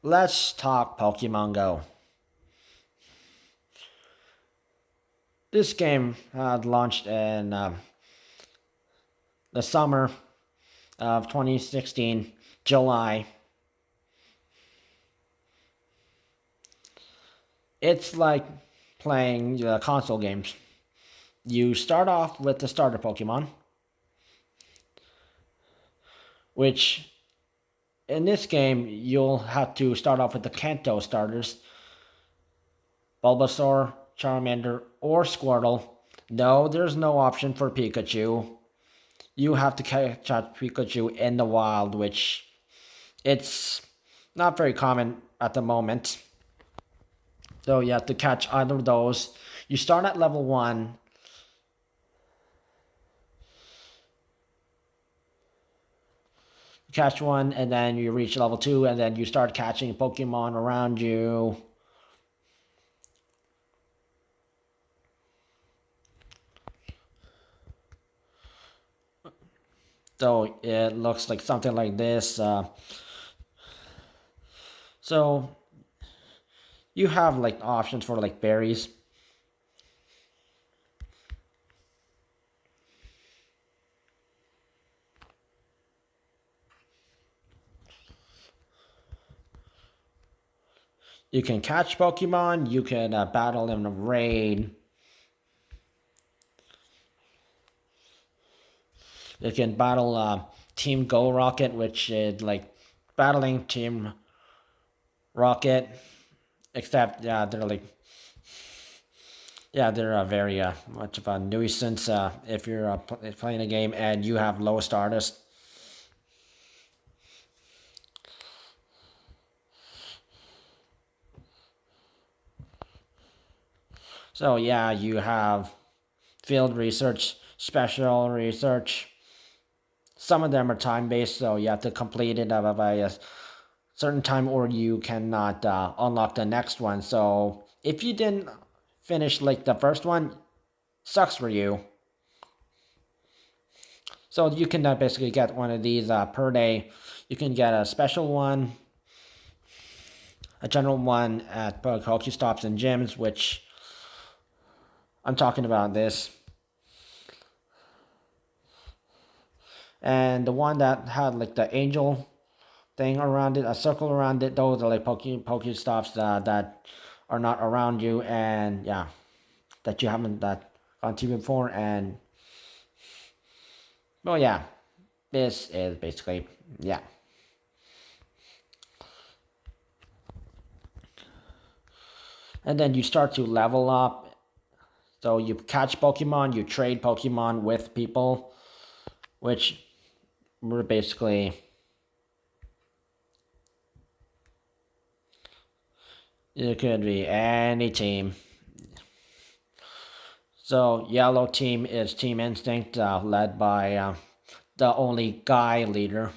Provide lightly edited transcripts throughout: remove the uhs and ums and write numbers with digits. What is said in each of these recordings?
Let's talk Pokemon Go. This game had launched in the summer of 2016, July. It's like playing console games. You start off with the starter Pokemon, which in this game you'll have to start off with the Kanto starters: Bulbasaur, Charmander, or Squirtle. No, there's no option for Pikachu. You have to catch a Pikachu in the wild, which it's not very common at the moment. So you have to catch either of those. You start at level 1. Catch one, and then you reach level 2, and then you start catching Pokemon around you. So it looks like something like this. So you have like options for like berries. You can catch Pokemon. You can battle in a raid. You can battle Team Go Rocket, which is like battling Team Rocket, except they're a very much of a nuisance if you're playing a game and you have low Stardust. So yeah, you have field research, special research. Some of them are time based, so you have to complete it by a certain time, or you cannot unlock the next one. So if you didn't finish like the first one, sucks for you. So you can basically get one of these per day. You can get a special one, a general one at Pokestops and gyms, which I'm talking about this. And the one that had like the angel thing around it, a circle around it, those are like Pokestops that are not around you, and yeah, that you haven't gone to before. And well, yeah, this is basically, yeah. And then you start to level up. So you catch Pokemon, you trade Pokemon with people, which were basically, it could be any team. So yellow team is Team Instinct, led by the only guy leader.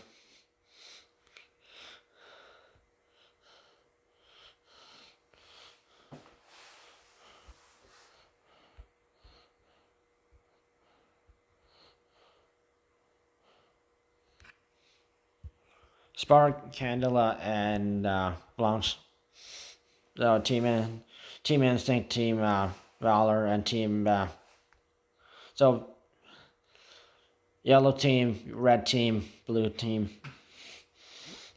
Spark, Candela, and Blanche. So Team Instinct, Team Valor, and Team. So yellow team, red team, blue team.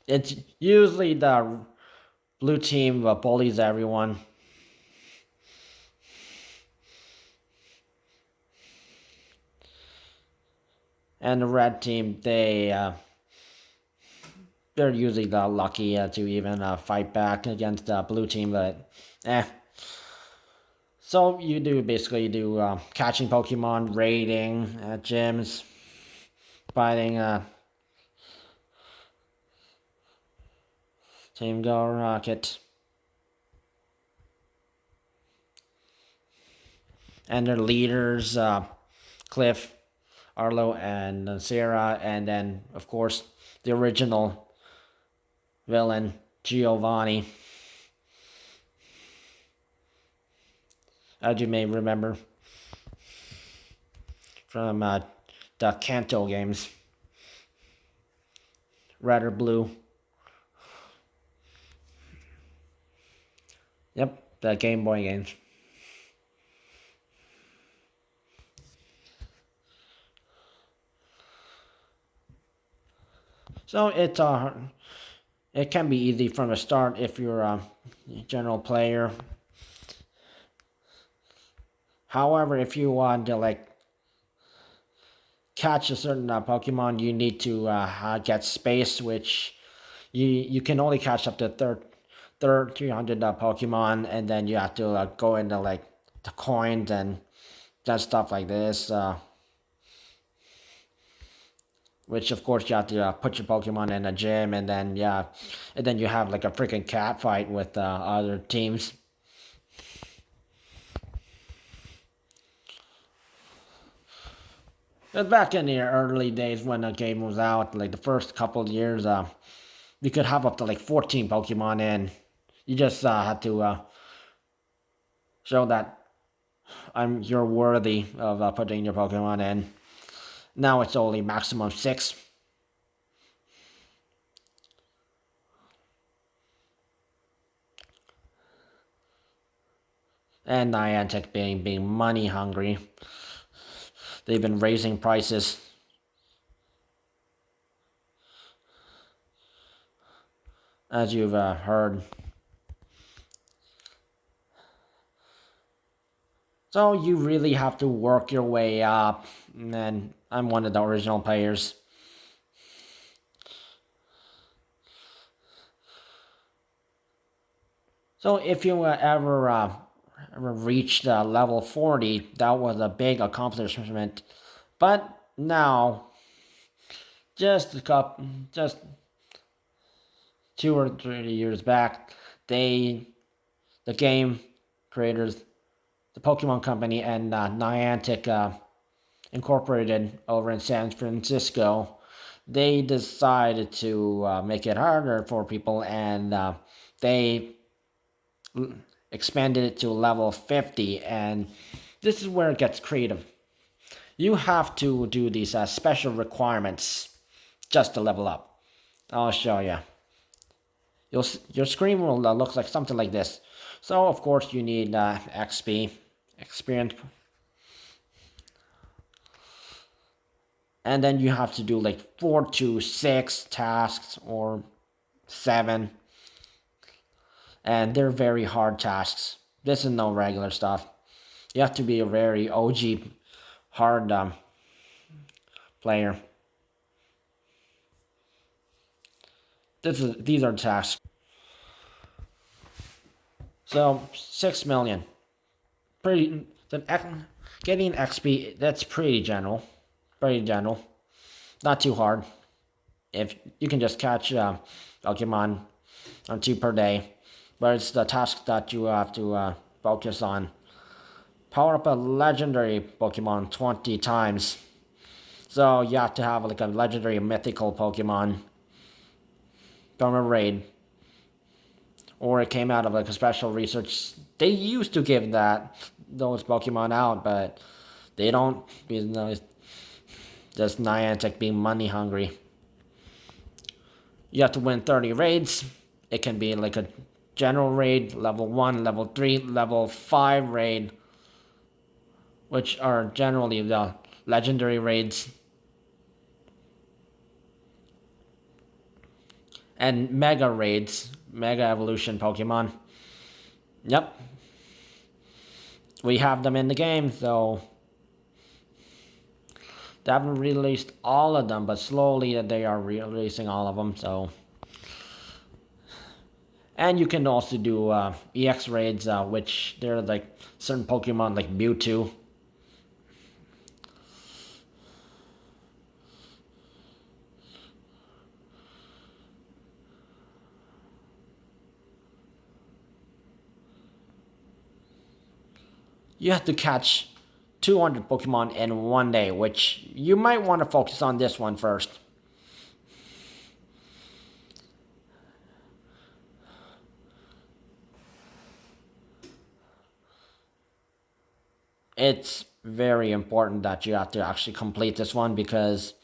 It's usually the blue team bullies everyone. And the red team, they're usually the lucky to even fight back against the blue team, but eh. So you do catching Pokemon, raiding at gyms, fighting Team Go Rocket, and their leaders Cliff, Arlo, and Sarah, and then of course the original villain Giovanni, as you may remember from the Kanto games, Red or Blue. Yep, the Game Boy games. So it can be easy from the start if you're a general player. However, if you want to like catch a certain Pokemon, you need to get space, which you can only catch up to 300 Pokemon, and then you have to go into like the coins and that stuff like this. Which of course you have to put your Pokemon in a gym, and then and then you have like a freaking cat fight with other teams. But back in the early days when the game was out, like the first couple of years, you could have up to like 14 Pokemon in. You just had to show that you're worthy of putting your Pokemon in. Now it's only maximum 6. And Niantic being money hungry. They've been raising prices. As you've heard. So you really have to work your way up. And I'm one of the original players. So if you ever reached level 40, that was a big accomplishment. But now, just 2 or 3 years back, the game creators, the Pokemon Company, and Niantic Incorporated over in San Francisco, they decided to make it harder for people, and they expanded it to level 50, and this is where it gets creative. You have to do these special requirements just to level up. I'll show you. Your screen will look like something like this. So of course you need XP, experience, and then you have to do like 4 to 6 tasks or 7, and they're very hard tasks. This is no regular stuff. You have to be a very OG hard player. These are tasks. So 6 million. Pretty getting XP, that's pretty general. Pretty general. Not too hard. If you can just catch Pokemon on 2 per day. But it's the task that you have to focus on. Power up a legendary Pokemon 20 times. So you have to have like a legendary mythical Pokemon from a raid. Or it came out of like a special research. They used to give those Pokemon out, but they don't, because just Niantic being money hungry. You have to win 30 raids. It can be like a general raid, level 1, level 3, level 5 raid, which are generally the legendary raids. And mega raids, mega evolution Pokemon. Yep. We have them in the game, so they haven't released all of them, but slowly they are releasing all of them, so. And you can also do EX raids, which they're like certain Pokemon like Mewtwo. You have to catch 200 Pokemon in one day, which you might want to focus on this one first. It's very important that you have to actually complete this one, because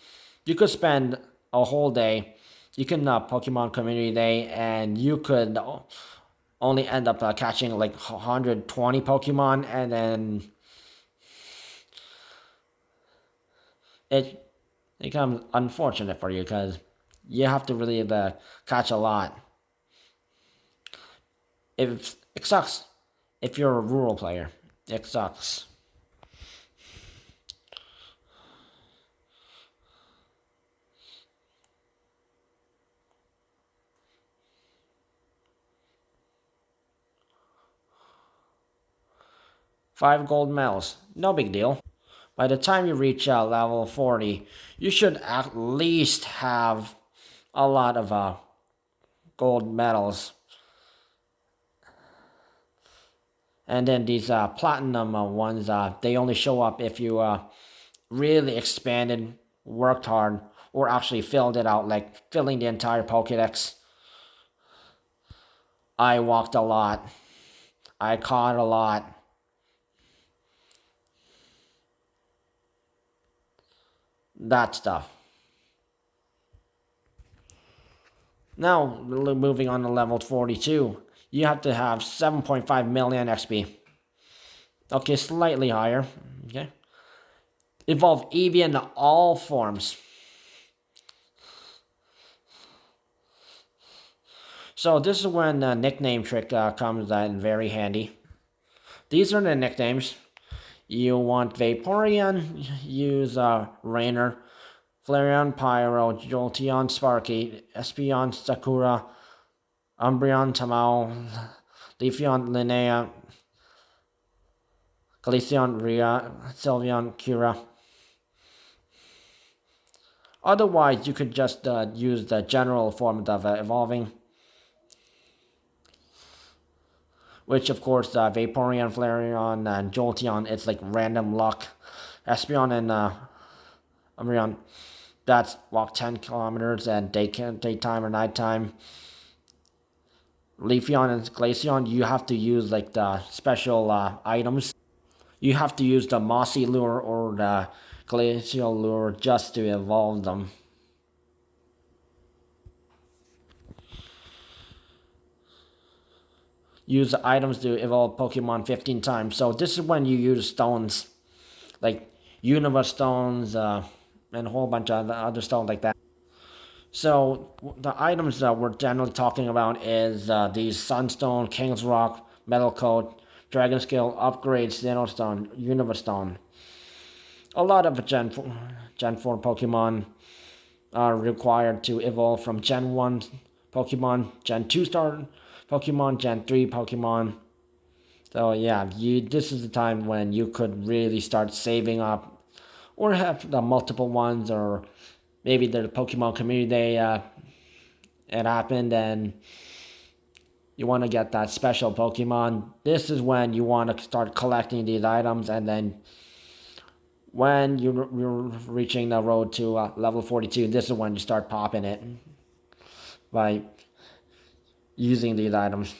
you could spend a whole day, you can Pokemon Community Day, and you could only end up catching like 120 Pokemon, and then it becomes unfortunate for you because you have to really catch a lot. It sucks if you're a rural player. It sucks. Five gold medals, no big deal. By the time you reach level 40, you should at least have a lot of gold medals. And then these platinum ones, they only show up if you really expanded, worked hard, or actually filled it out, like filling the entire Pokédex. I walked a lot. I caught a lot. That stuff. Now, moving on to level 42, you have to have 7.5 million XP. Okay, slightly higher. Okay. Evolve Eevee in all forms. So this is when the nickname trick comes in very handy. These are the nicknames. You want Vaporeon, use Rainer, Flareon, Pyro, Jolteon, Sparky, Espeon, Sakura, Umbreon, Tamao, Leafeon, Linnea, Glaceon, Rhea, Sylveon, Kira. Otherwise, you could just use the general form of evolving, which of course Vaporeon, Flareon, and Jolteon, it's like random luck. Espeon and Umbreon, that's walk 10 kilometers and daytime or nighttime. Leafeon and Glaceon, you have to use like the special items. You have to use the Mossy Lure or the Glacial Lure just to evolve them. Use the items to evolve Pokemon 15 times. So this is when you use stones, like Universe Stones and a whole bunch of other stones like that. So the items that we're generally talking about is these Sunstone, King's Rock, Metal Coat, Dragon Skill, Upgrade, Sinnoh Stone, Universe Stone. A lot of Gen 4 Pokemon are required to evolve from Gen 1 Pokemon, Gen 2 star Pokemon, Gen 3 Pokemon. So yeah, this is the time when you could really start saving up or have the multiple ones, or maybe the Pokemon Community Day it happened and you want to get that special Pokemon. This is when you want to start collecting these items, and then when you're reaching the road to level 42, this is when you start popping it by using these items.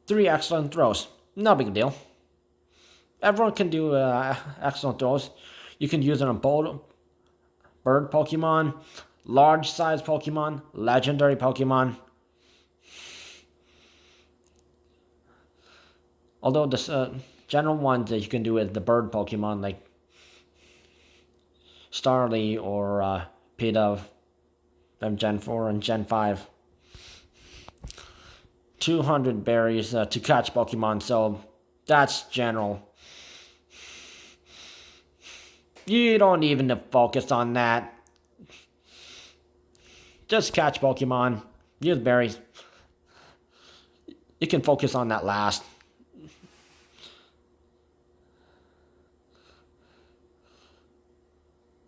Three excellent throws. No big deal. Everyone can do excellent throws. You can use it on bird Pokemon, large size Pokemon, legendary Pokemon. Although the general ones that you can do is the bird Pokemon like Starly or Pidove from Gen 4 and Gen 5. 200 berries to catch Pokemon, so that's general. You don't even focus on that. Just catch Pokemon, use berries. You can focus on that last.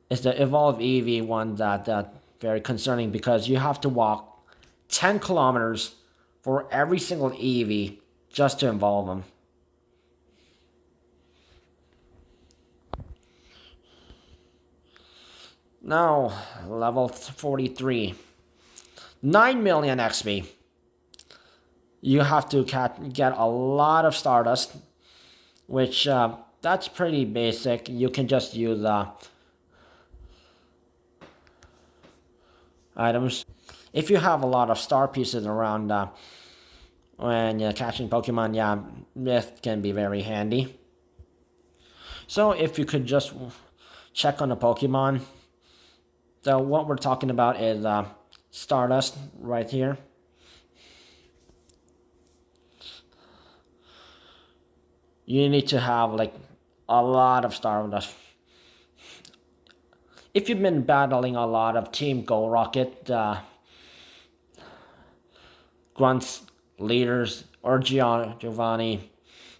It's the Evolve Eevee one that very concerning, because you have to walk 10 kilometers for every single Eevee just to evolve them. Now, level 43. 9 million XP. You have to get a lot of Stardust, which that's pretty basic. You can just use items. If you have a lot of star pieces around when you're catching Pokemon, yeah, Myth can be very handy. So if you could just check on the Pokemon. So what we're talking about is Stardust right here. You need to have like a lot of Stardust. If you've been battling a lot of Team Go Rocket, Grunts, Leaders, or Giovanni,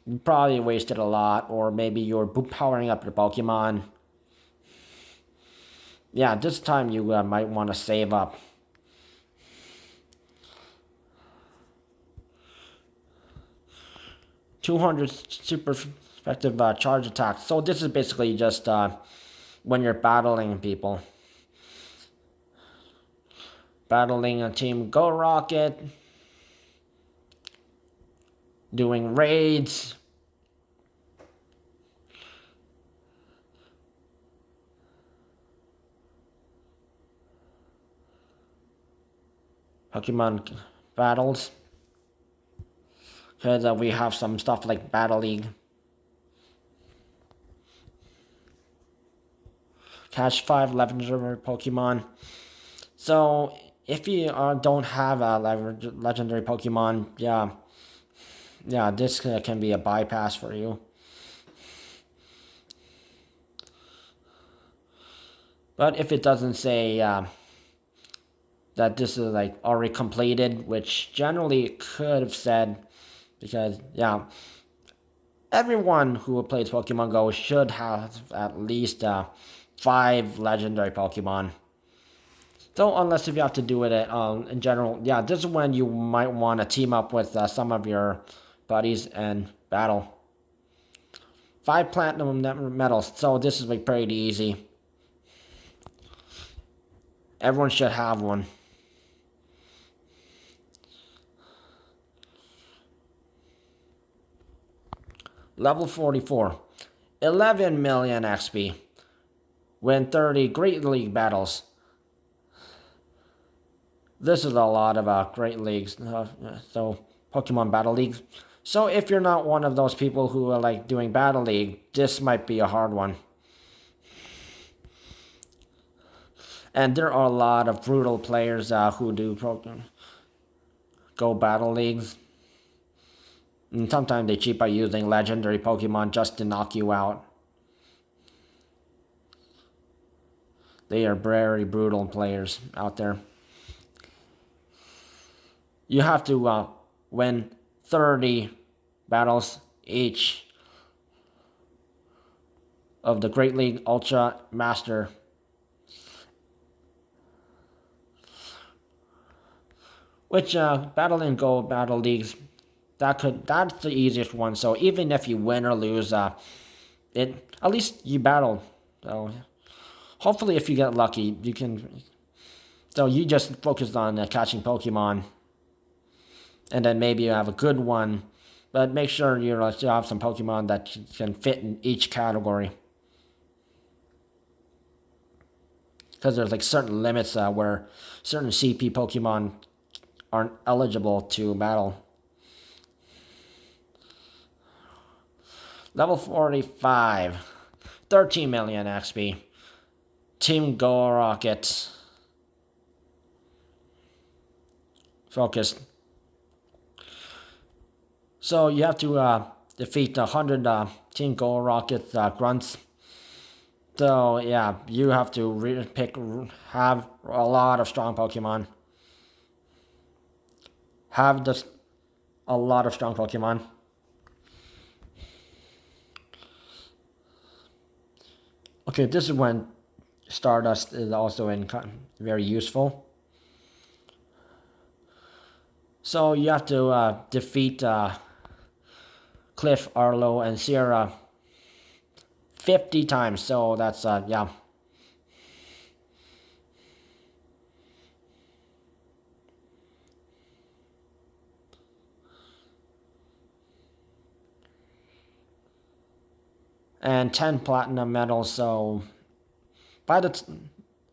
you probably wasted a lot, or maybe you're powering up your Pokemon. Yeah, this time you might want to save up. $200 super effective charge attack. So this is basically just when you're battling people. Battling a Team Go Rocket. Doing raids. Pokemon battles. Because we have some stuff like Battle League. Catch 5 legendary Pokemon. So if you don't have a legendary Pokemon, yeah, this can be a bypass for you. But if it doesn't say that this is like already completed, which generally it could have said, because yeah, everyone who plays Pokemon Go should have at least 5 legendary Pokemon. So unless if you have to do it in general, yeah, this is when you might want to team up with some of your buddies and battle. 5 platinum medals, so this is like pretty easy. Everyone should have one. Level 44. 11 million XP. Win 30 Great League battles. This is a lot of Great Leagues, so Pokemon Battle Leagues. So if you're not one of those people who are like doing Battle League, this might be a hard one. And there are a lot of brutal players who do Go Battle Leagues. And sometimes they cheat by using legendary Pokemon just to knock you out. They are very brutal players out there. You have to win 30 battles each of the Great League Ultra Master. Which Battle and Go Battle Leagues, that's the easiest one. So even if you win or lose, at least you battled. So hopefully if you get lucky, you can. So you just focused on catching Pokemon. And then maybe you have a good one. But make sure you have some Pokemon that can fit in each category. Because there's like certain limits where certain CP Pokemon aren't eligible to battle. Level 45. 13 million XP. Team Go Rocket. Focus. So you have to defeat 100 Team Go Rocket grunts. So yeah, you have to have a lot of strong Pokemon. A lot of strong Pokemon. Okay, this is when Stardust is also very useful. So you have to defeat Cliff, Arlo, and Sierra 50 times. So that's yeah. And 10 platinum medals. So by the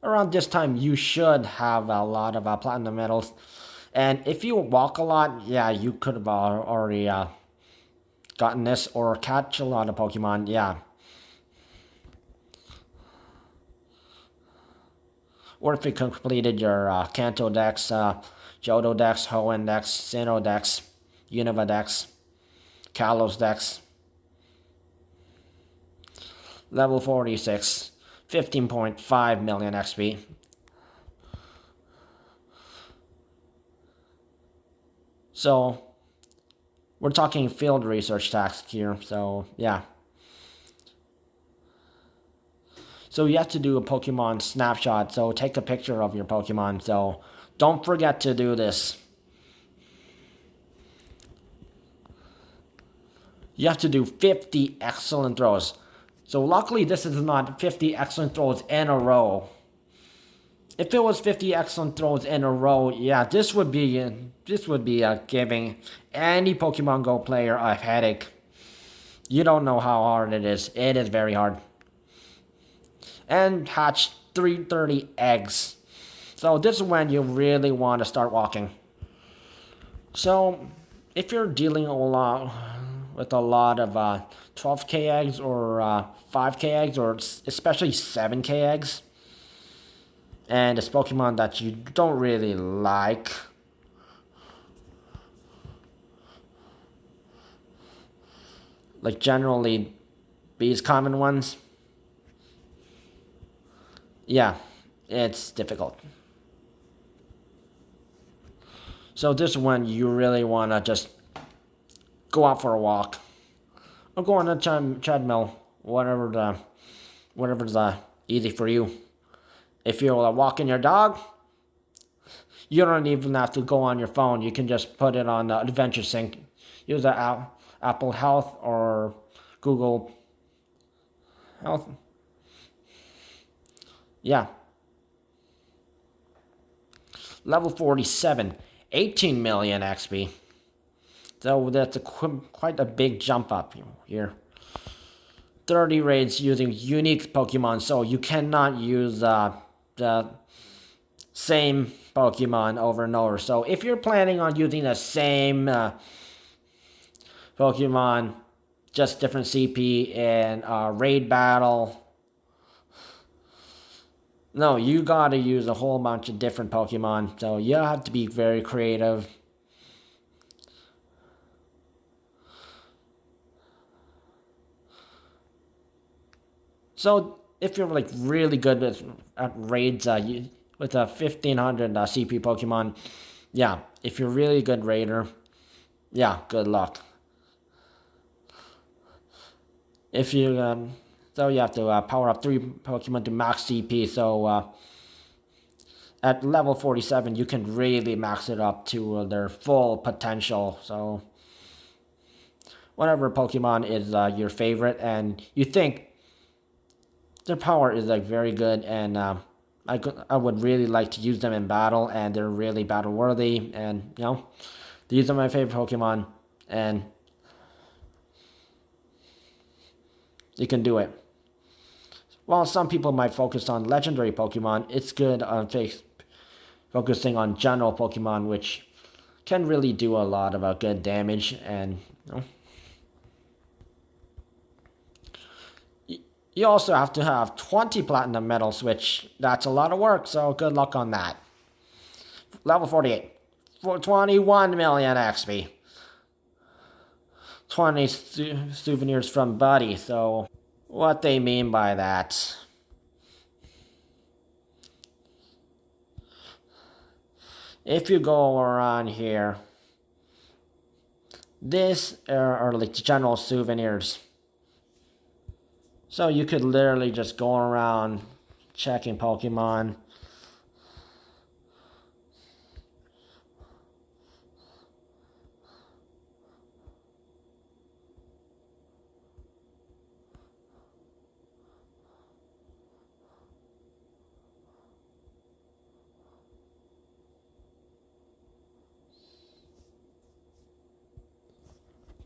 around this time you should have a lot of platinum medals. And if you walk a lot, yeah, you could have already gotten this or catch a lot of Pokemon, yeah. Or if you completed your Kanto Dex, Johto Dex, Hoenn Dex, Sinnoh Dex, Unova Dex, Kalos Dex. Level 46, 15.5 million XP. So, we're talking field research task here, so yeah. So you have to do a Pokemon snapshot, so take a picture of your Pokemon, so don't forget to do this. You have to do 50 excellent throws. So luckily this is not 50 excellent throws in a row. If it was 50 excellent throws in a row, yeah, this would be giving any Pokemon Go player a headache. You don't know how hard it is. It is very hard. And hatch 330 eggs. So this is when you really want to start walking. So if you're dealing with a lot of 12k eggs or 5k eggs or especially 7k eggs, and it's Pokemon that you don't really like, generally these common ones, yeah, it's difficult. So this one you really want to just go out for a walk or go on a treadmill, whatever's easy for you. If you're walking your dog, you don't even have to go on your phone. You can just put it on Adventure Sync. Use Apple Health or Google Health. Yeah. Level 47, 18 million XP. So that's quite a big jump up here. 30 raids using unique Pokemon, so you cannot use the same Pokemon over and over. So if you're planning on using the same Pokemon, just different CP in raid battle, no, you gotta use a whole bunch of different Pokemon. So you have to be very creative. So if you're really good at raids, with a 1500 CP Pokemon, yeah, if you're really good raider, yeah, good luck. If you so you have to power up 3 Pokemon to max CP. So at level 47, you can really max it up to their full potential. So whatever Pokemon is your favorite, and you think their power is very good, and I would really like to use them in battle, and they're really battle worthy, and these are my favorite Pokemon, and you can do it. While some people might focus on legendary Pokemon, it's good on focusing on general Pokemon, which can really do a lot of good damage, and you also have to have 20 platinum medals, which that's a lot of work, so good luck on that. Level 48, for 21 million XP. 20 souvenirs from Buddy, so what they mean by that. If you go around here, these are the general souvenirs. So you could literally just go around checking Pokemon.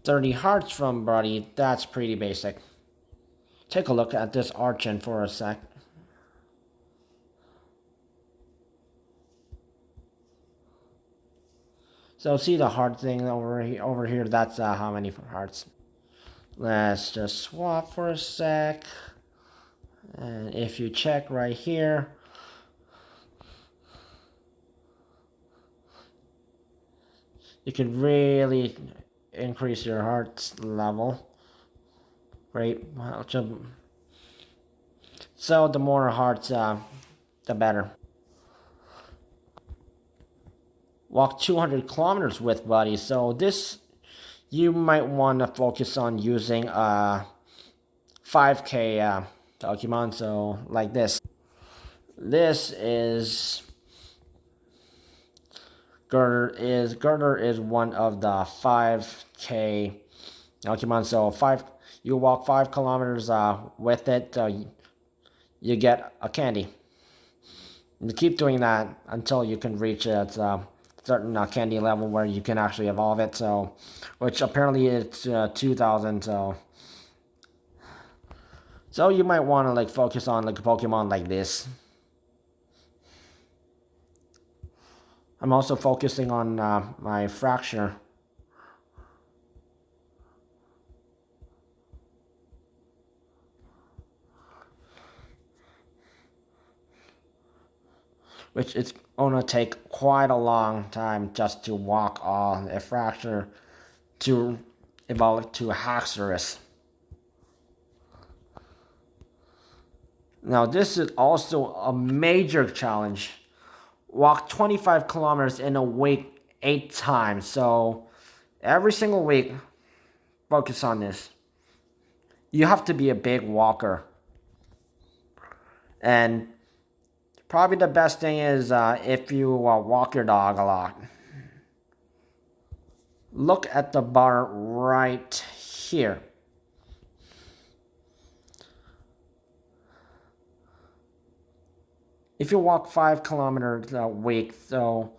$30 hearts from Buddy, that's pretty basic. Take a look at this Archon for a sec. So see the heart thing over here, that's how many hearts. Let's just swap for a sec. And if you check right here, you can really increase your heart level. Great. So the more hearts, the better. Walk 200 kilometers with buddy. So this, you might want to focus on using 5K Pokemon. So like this. This is Girder is one of the 5K Pokemon. So you walk 5 kilometers with it, you get a candy. You keep doing that until you can reach a certain candy level where you can actually evolve it. So, which apparently it's 2,000. So you might want to like focus on like a Pokemon like this. I'm also focusing on my fracture. Which it's gonna take quite a long time just to walk on a fracture to evolve to a Haxorus. Now this is also a major challenge. Walk 25 kilometers in a week 8 times. So every single week, focus on this. You have to be a big walker. And probably the best thing is if you walk your dog a lot. Look at the bar right here. If you walk 5 kilometers a week, so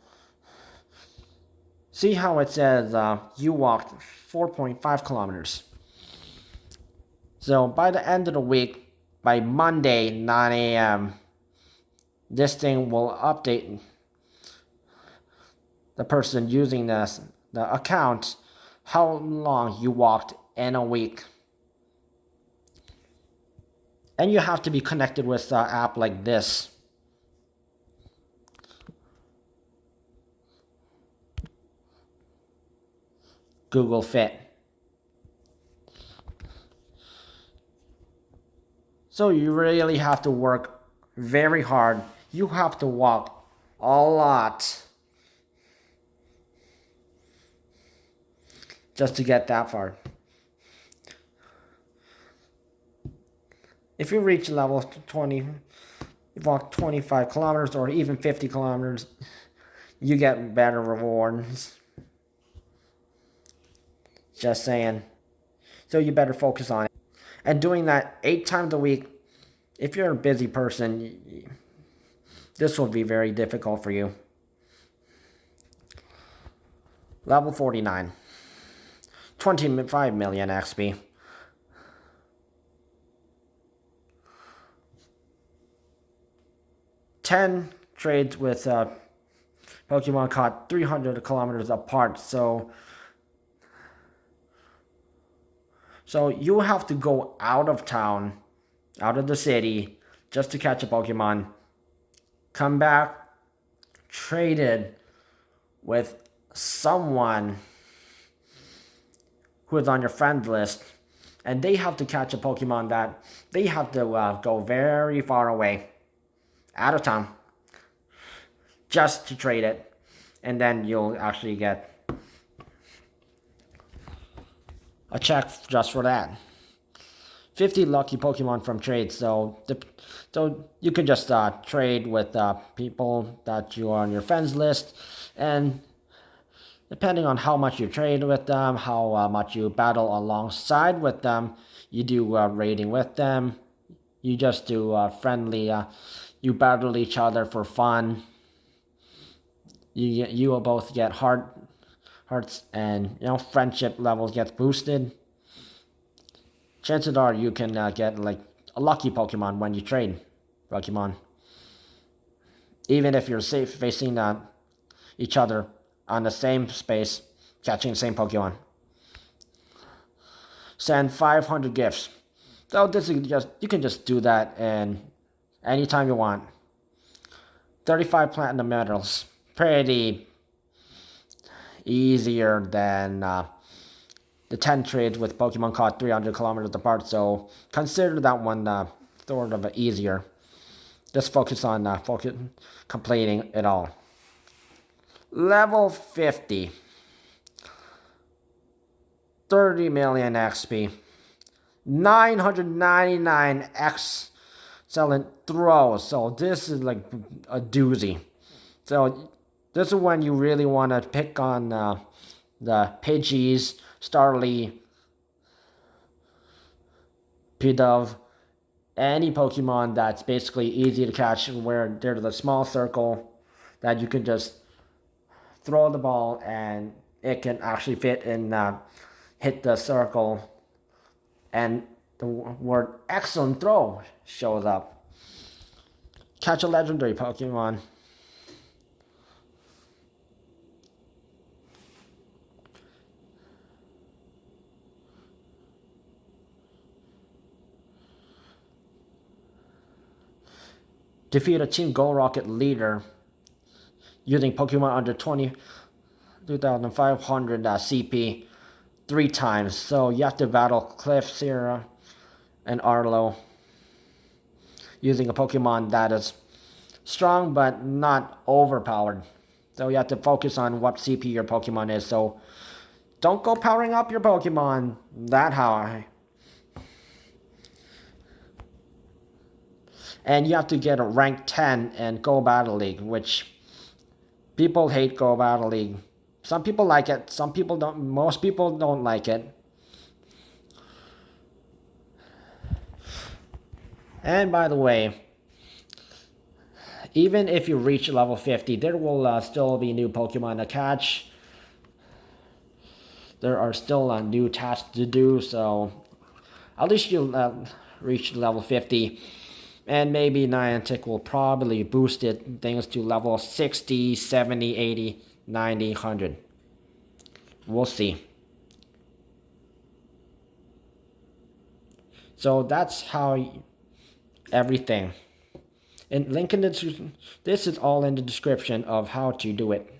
see how it says you walked 4.5 kilometers. So by the end of the week, by Monday 9 a.m., this thing will update the person using the account how long you walked in a week. And you have to be connected with an app like this. Google Fit. So you really have to work very hard. You have to walk a lot just to get that far. If you reach level 20, you walk 25 kilometers or even 50 kilometers, you get better rewards. Just saying. So you better focus on it. And doing that 8 times a week, if you're a busy person, this will be very difficult for you. Level 49. 25 million XP. Ten trades with Pokemon caught 300 kilometers apart, so you have to go out of town, out of the city, just to catch a Pokemon. Come back, traded with someone who is on your friend list, and they have to catch a Pokemon that they have to go very far away, out of town, just to trade it, and then you'll actually get a check just for that. 50 lucky Pokemon from trades, so you can just trade with people that you are on your friends list, and depending on how much you trade with them, how much you battle alongside with them, you do raiding with them, you just do friendly, you battle each other for fun. You will both get hearts, and friendship levels get boosted. Chances are you can get like a lucky Pokemon when you trade Pokemon, even if you're safe facing each other on the same space, catching the same Pokemon. Send 500 gifts. So this is just, you can just do that and anytime you want. 35 platinum medals. Pretty easier than the 10 trades with Pokemon caught 300 kilometers apart, so consider that one sort of easier. Just focus on completing it all. Level 50. 30 million XP. 999 excellent throws, so this is like a doozy. So this is when you really want to pick on the Pidgeys, Starly, Pidove, any Pokemon that's basically easy to catch, where there's a small circle that you can just throw the ball and it can actually fit and hit the circle, and the word excellent throw shows up. Catch a legendary Pokemon. Defeat a Team Gold Rocket leader using Pokemon under 2,500 CP 3 times. So you have to battle Cliff, Sierra, and Arlo using a Pokemon that is strong but not overpowered. So you have to focus on what CP your Pokemon is. So don't go powering up your Pokemon that high. And you have to get a rank 10 in Go Battle League, which people hate Go Battle League. Some people like it, some people don't, most people don't like it. And by the way, even if you reach level 50, there will still be new Pokemon to catch. There are still new tasks to do, so at least you'll reach level 50. And maybe Niantic will probably boost it things to level 60, 70, 80, 90, 100. We'll see. So that's how everything. And link in the, this is all in the description of how to do it.